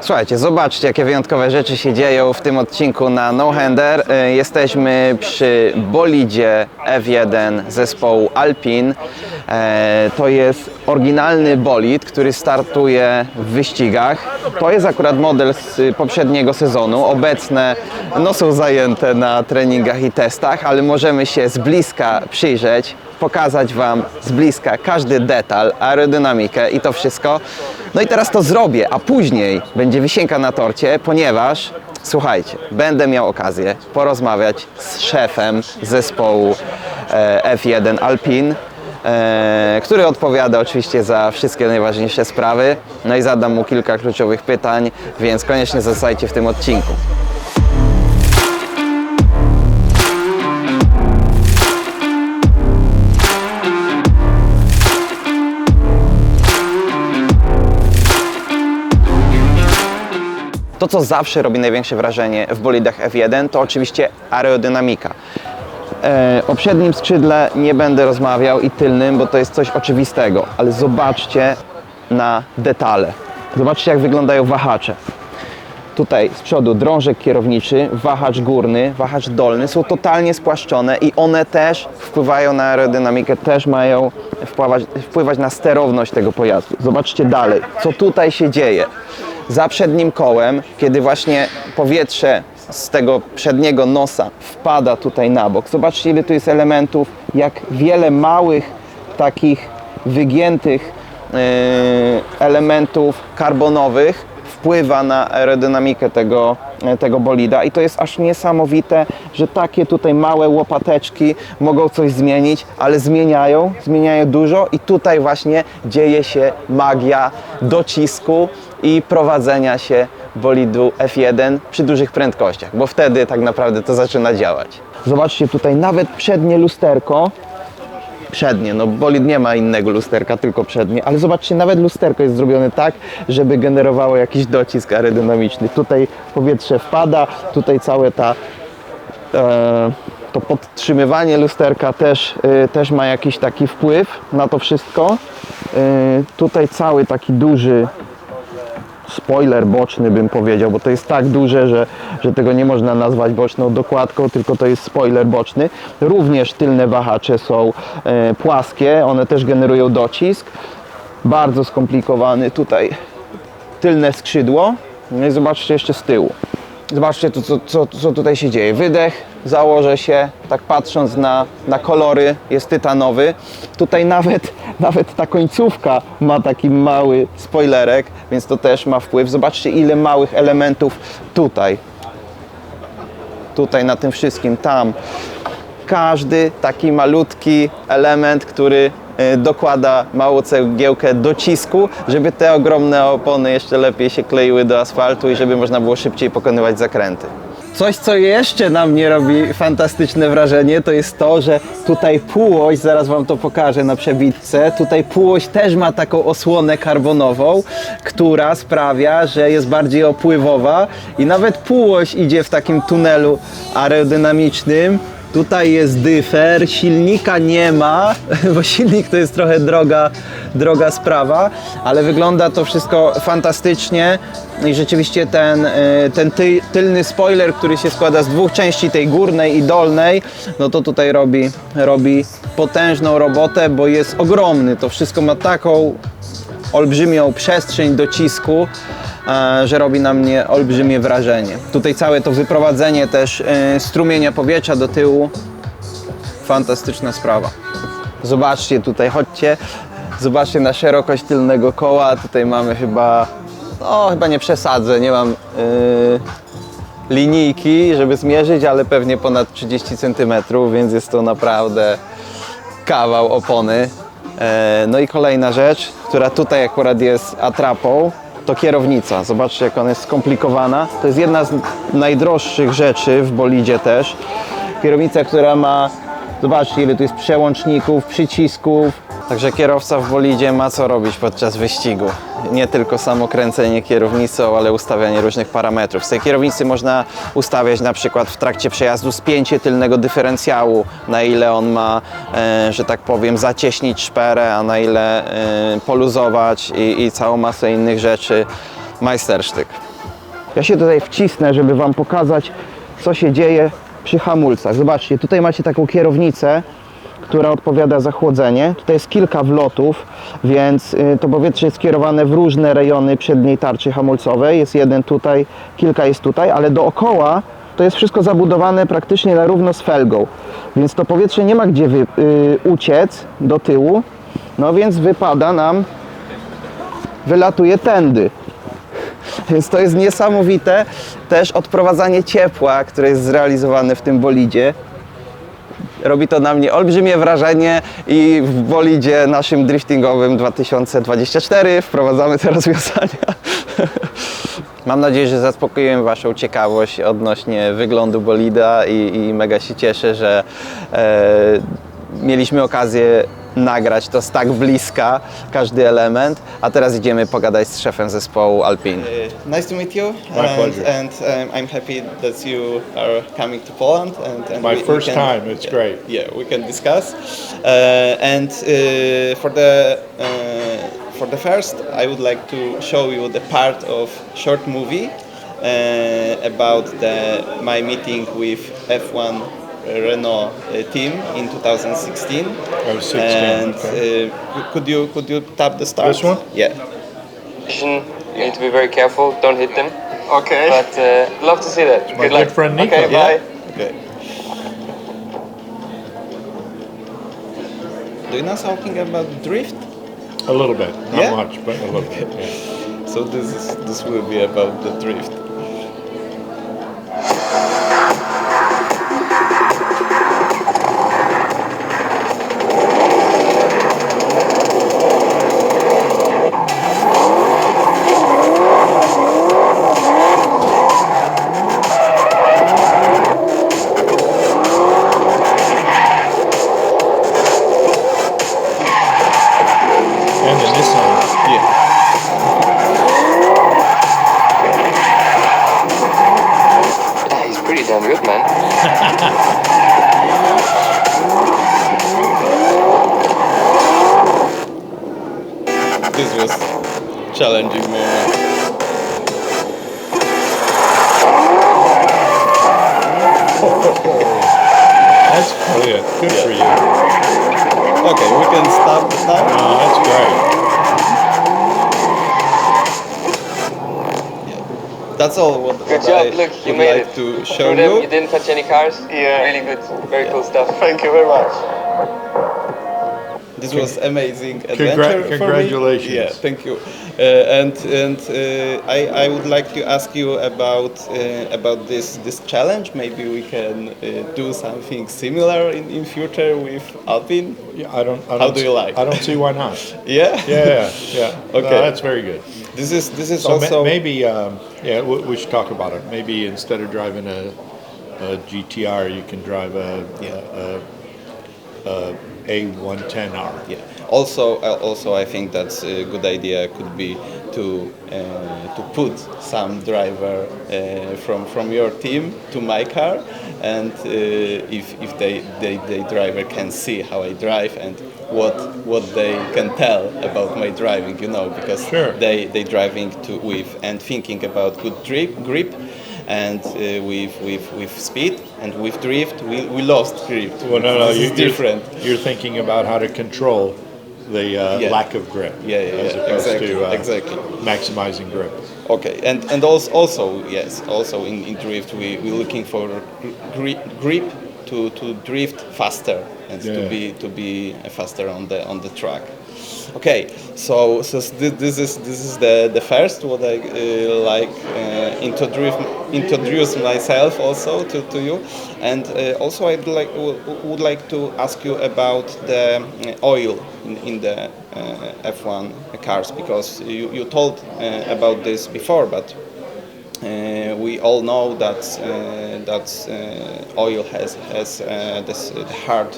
Słuchajcie, zobaczcie, jakie wyjątkowe rzeczy się dzieją w tym odcinku na No Hander. Jesteśmy przy Bolidzie F1 zespołu Alpine. To jest oryginalny bolid, który startuje w wyścigach. To jest akurat model z poprzedniego sezonu. Obecne są zajęte na treningach i testach, ale możemy się z bliska przyjrzeć, pokazać Wam z bliska każdy detal, aerodynamikę i to wszystko. No i teraz to zrobię, a później będzie wisienka na torcie, ponieważ, słuchajcie, będę miał okazję porozmawiać z szefem zespołu F1 Alpine, który odpowiada oczywiście za wszystkie najważniejsze sprawy. No i zadam mu kilka kluczowych pytań, więc koniecznie zostajcie w tym odcinku. To, co zawsze robi największe wrażenie w bolidach F1, to oczywiście aerodynamika. O przednim skrzydle nie będę rozmawiał i tylnym, bo to jest coś oczywistego, ale zobaczcie na detale. Zobaczcie, jak wyglądają wahacze. Tutaj z przodu drążek kierowniczy, wahacz górny, wahacz dolny są totalnie spłaszczone i one też wpływają na aerodynamikę, też mają wpływać na sterowność tego pojazdu. Zobaczcie dalej, co tutaj się dzieje. Za przednim kołem, kiedy właśnie powietrze z tego przedniego nosa wpada tutaj na bok. Zobaczcie, ile tu jest elementów, jak wiele małych takich wygiętych elementów karbonowych wpływa na aerodynamikę tego bolida i to jest aż niesamowite, że takie tutaj małe łopateczki mogą coś zmienić, ale zmieniają dużo i tutaj właśnie dzieje się magia docisku i prowadzenia się bolidu F1 przy dużych prędkościach, bo wtedy tak naprawdę to zaczyna działać. Zobaczcie tutaj nawet przednie lusterko, no bolid nie ma innego lusterka, tylko przednie, ale zobaczcie, nawet lusterko jest zrobione tak, żeby generowało jakiś docisk aerodynamiczny. Tutaj powietrze wpada, tutaj całe to podtrzymywanie lusterka też ma jakiś taki wpływ na to wszystko. Tutaj cały taki duży spoiler boczny, bym powiedział, bo to jest tak duże, że tego nie można nazwać boczną dokładką, tylko to jest spoiler boczny. Również tylne wahacze są płaskie, one też generują docisk. Bardzo skomplikowany tutaj tylne skrzydło. No i zobaczcie jeszcze z tyłu. Zobaczcie co tutaj się dzieje. Wydech, założę się, tak patrząc na kolory, jest tytanowy. Tutaj nawet ta końcówka ma taki mały spoilerek, więc to też ma wpływ. Zobaczcie, ile małych elementów tutaj na tym wszystkim, tam. Każdy taki malutki element, który dokłada małą cegiełkę docisku, żeby te ogromne opony jeszcze lepiej się kleiły do asfaltu i żeby można było szybciej pokonywać zakręty. Coś, co jeszcze na mnie robi fantastyczne wrażenie, to jest to, że tutaj półość, zaraz Wam to pokażę na przebitce, tutaj półość też ma taką osłonę karbonową, która sprawia, że jest bardziej opływowa i nawet półość idzie w takim tunelu aerodynamicznym. Tutaj jest dyfer, silnika nie ma, bo silnik to jest trochę droga sprawa, ale wygląda to wszystko fantastycznie i rzeczywiście ten tylny spoiler, który się składa z dwóch części, tej górnej i dolnej, no to tutaj robi potężną robotę, bo jest ogromny. To wszystko ma taką olbrzymią przestrzeń docisku, że robi na mnie olbrzymie wrażenie. Tutaj całe to wyprowadzenie też strumienia powietrza do tyłu, fantastyczna sprawa. Zobaczcie tutaj, chodźcie, zobaczcie na szerokość tylnego koła. Tutaj mamy chyba nie przesadzę, nie mam linijki, żeby zmierzyć, ale pewnie ponad 30 cm, więc jest to naprawdę kawał opony. No i kolejna rzecz, która tutaj akurat jest atrapą, to kierownica. Zobaczcie, jak ona jest skomplikowana. To jest jedna z najdroższych rzeczy w bolidzie też. Kierownica, która ma, zobaczcie, ile tu jest przełączników, przycisków. Także kierowca w bolidzie ma co robić podczas wyścigu. Nie tylko samo kręcenie kierownicą, ale ustawianie różnych parametrów. Z tej kierownicy można ustawiać na przykład w trakcie przejazdu spięcie tylnego dyferencjału, na ile on ma, że tak powiem, zacieśnić szperę, a na ile poluzować i całą masę innych rzeczy. majstersztyk. Ja się tutaj wcisnę, żeby Wam pokazać, co się dzieje przy hamulcach. Zobaczcie, tutaj macie taką kierownicę, która odpowiada za chłodzenie. Tutaj jest kilka wlotów, więc to powietrze jest skierowane w różne rejony przedniej tarczy hamulcowej. Jest jeden tutaj, kilka jest tutaj, ale dookoła to jest wszystko zabudowane praktycznie na równo z felgą. Więc to powietrze nie ma gdzie uciec do tyłu, no więc wypada nam, wylatuje tędy. Więc to jest niesamowite. Też odprowadzanie ciepła, które jest zrealizowane w tym bolidzie. Robi to na mnie olbrzymie wrażenie i w bolidzie naszym driftingowym 2024 wprowadzamy te rozwiązania. Mam nadzieję, że zaspokoiłem Waszą ciekawość odnośnie wyglądu bolida i mega się cieszę, że mieliśmy okazję nagrać to z tak bliska, każdy element, a teraz idziemy pogadać z szefem zespołu Alpine. Nice to meet you. My pleasure. And I'm happy that you are coming to Poland. And My first time, it's great. Yeah, we can discuss. For the first, I would like to show you the part of short movie about my meeting with F1 Renault team in 2016. I was 16. And okay. could you tap the start? This one? Yeah. You need to be very careful, don't hit them. Okay. But love to see that. My good friend Nico. Okay, Yeah. bye. Okay. Do you know something about drift? A little bit, not Yeah? much, but a little bit. Yeah. So this will be about the drift. And the Nissan. Yeah. He's pretty damn good, man. This was challenging moment. That's brilliant. Good for you. Okay, we can stop the time. Oh, that's great. That's all what Good I job. Look, you would made like it. to show Through them, you. you didn't touch any cars. Yeah. Really good. Very cool stuff. Thank you very much. This was amazing adventure Congratulations. for me. Yeah, thank you. I would like to ask you about this challenge. Maybe we can do something similar in future with Alpine. Yeah, I don't. How do you like? I don't see why not. Yeah. Yeah. Okay. No, that's very good. This is So also maybe, we should talk about it. Maybe instead of driving a GTR, you can drive a A110R. Yeah. Also, I think that's a good idea. Could be to put some driver from your team to my car, and if they driver can see how I drive and what they can tell about my driving, because Sure. they driving with and thinking about good grip. And with speed and with drift, we lost grip. Well, no, This is different. You're thinking about how to control the Yeah. lack of grip, Yeah, as opposed exactly. to maximizing grip. Okay, and also in drift we're looking for grip to drift faster and Yeah. to be faster on the track. Okay, so this is the first what I introduce myself also to you, and also would like to ask you about the oil in the F1 cars, because you told about this before, but we all know that oil has this hard,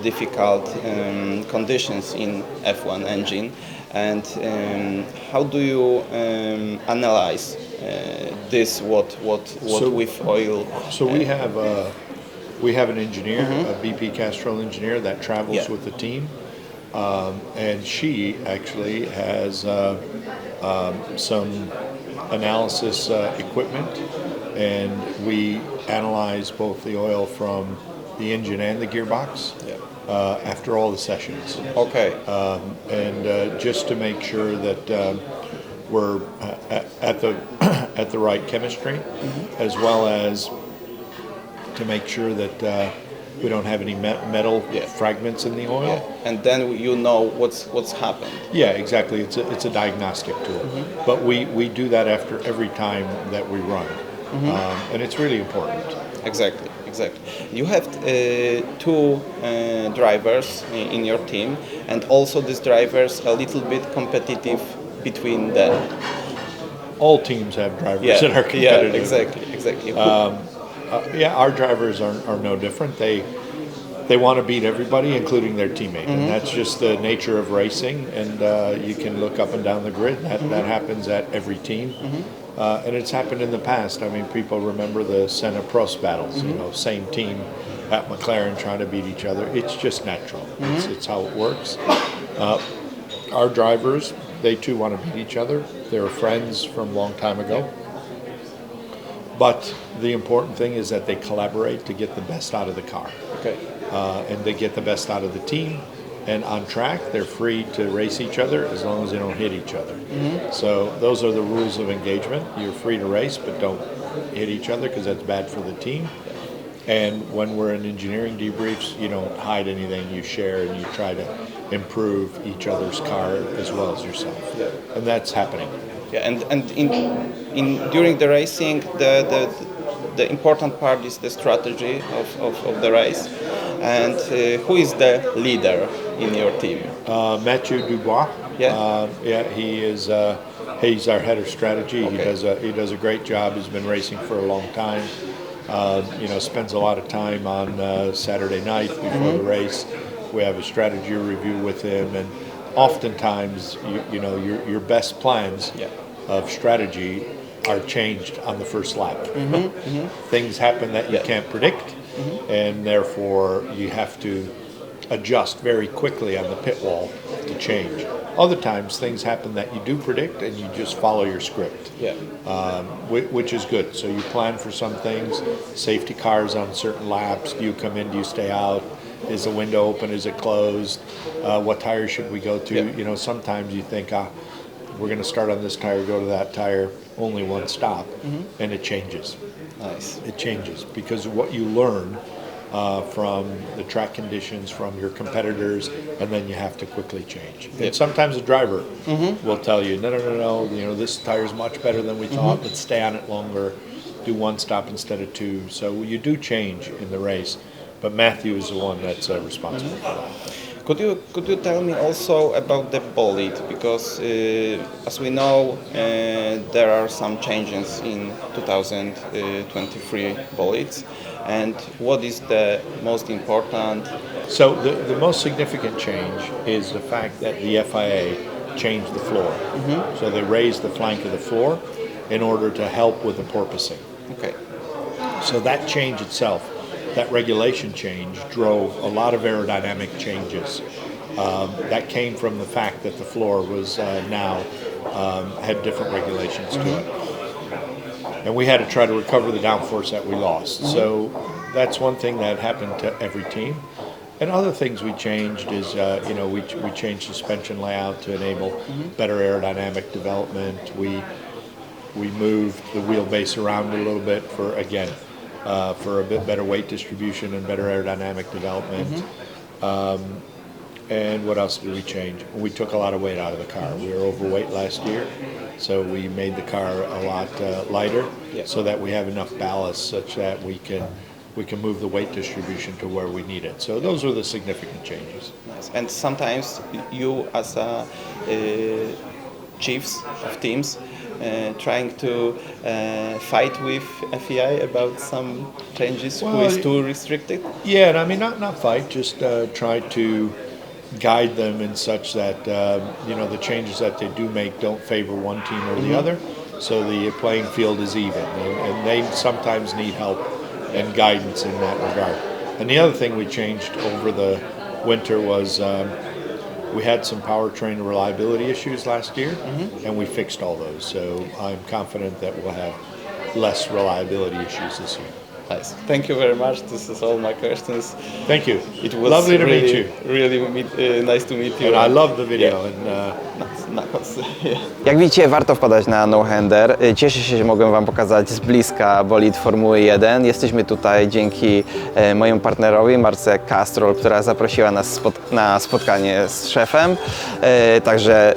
difficult conditions in F1 engine, and how do you analyze this? What with oil? So we have an engineer, a BP Castrol engineer that travels with the team, And she actually has some analysis equipment, and we analyze both the oil from the engine and the gearbox after all the sessions. Okay. And just to make sure that we're at the at the right chemistry, as well as to make sure that we don't have any metal fragments in the oil. Yeah. And then you know what's happened. Yeah, exactly. It's a diagnostic tool, but we do that after every time that we run, and it's really important. Exactly. You have two drivers in your team, and also these drivers a little bit competitive between them. All teams have drivers that are competitive. Yeah, exactly. Our drivers are no different. They want to beat everybody, including their teammate, and that's just the nature of racing. And you can look up and down the grid. That happens at every team, and it's happened in the past. I mean, people remember the Senna Prost battles. You know, same team at McLaren trying to beat each other. It's just natural. It's how it works. Our drivers, they too want to beat each other. They were friends from a long time ago. But the important thing is that they collaborate to get the best out of the car. Okay. And they get the best out of the team. And on track, they're free to race each other as long as they don't hit each other. So those are the rules of engagement. You're free to race, but don't hit each other because that's bad for the team. And when we're in engineering debriefs, you don't hide anything. You share and you try to improve each other's car as well as yourself. And that's happening. Yeah, and in during the racing, the important part is the strategy of the race, and who is the leader in your team? Mathieu Dubois. Yeah. He is. He's our head of strategy. Okay. He does a great job. He's been racing for a long time. Spends a lot of time on Saturday night before the race. We have a strategy review with him, and oftentimes, your best plans of strategy are changed on the first lap. Things happen that you can't predict, and therefore you have to adjust very quickly on the pit wall to change. Other times, things happen that you do predict, and you just follow your script, which is good. So you plan for some things, safety cars on certain laps. Do you come in? Do you stay out? Is the window open? Is it closed? What tire should we go to? Yeah. Sometimes you think, we're going to start on this tire, go to that tire, only one stop, and it changes. Nice. It changes because what you learn from the track conditions, from your competitors, and then you have to quickly change. And sometimes a driver will tell you, no, this tire's much better than we thought, let's stay on it longer, do one stop instead of two. So you do change in the race, but Matthew is the one that's responsible for that. Could you tell me also about the Bolid, because as we know there are some changes in 2023 Bolids, and what is the most important? So the most significant change is the fact that the FIA changed the floor. So they raised the flank of the floor in order to help with the porpoising. Okay. So that change itself, that regulation change, drove a lot of aerodynamic changes. That came from the fact that the floor was now had different regulations to it. And we had to try to recover the downforce that we lost. So that's one thing that happened to every team. And other things we changed is, we changed suspension layout to enable better aerodynamic development. We moved the wheelbase around a little bit for a bit better weight distribution and better aerodynamic development. And what else did we change? We took a lot of weight out of the car. We were overweight last year, so we made the car a lot lighter, so that we have enough ballast such that we can move the weight distribution to where we need it. So those are the significant changes. Nice. And sometimes you, as a chiefs of teams, trying to fight with FIA about some changes, who is too restricted? Yeah, and I mean, not fight, just try to guide them in such that, the changes that they do make don't favor one team or the other, so the playing field is even. And they sometimes need help and guidance in that regard. And the other thing we changed over the winter was We had some powertrain reliability issues last year, and we fixed all those. So I'm confident that we'll have less reliability issues this year. Nice. Thank you very much. This is all my questions. Thank you. It was lovely to really, meet you. Really nice to meet you. And I love the video. Yeah. And Jak widzicie, warto wpadać na no-hander. Cieszę się, że mogłem Wam pokazać z bliska bolid Formuły 1. Jesteśmy tutaj dzięki mojemu partnerowi, marce Castrol, która zaprosiła nas na spotkanie z szefem. Także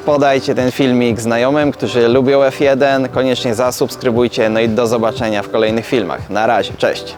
podajcie ten filmik znajomym, którzy lubią F1. Koniecznie zasubskrybujcie. No i do zobaczenia w kolejnych filmach. Na razie, cześć!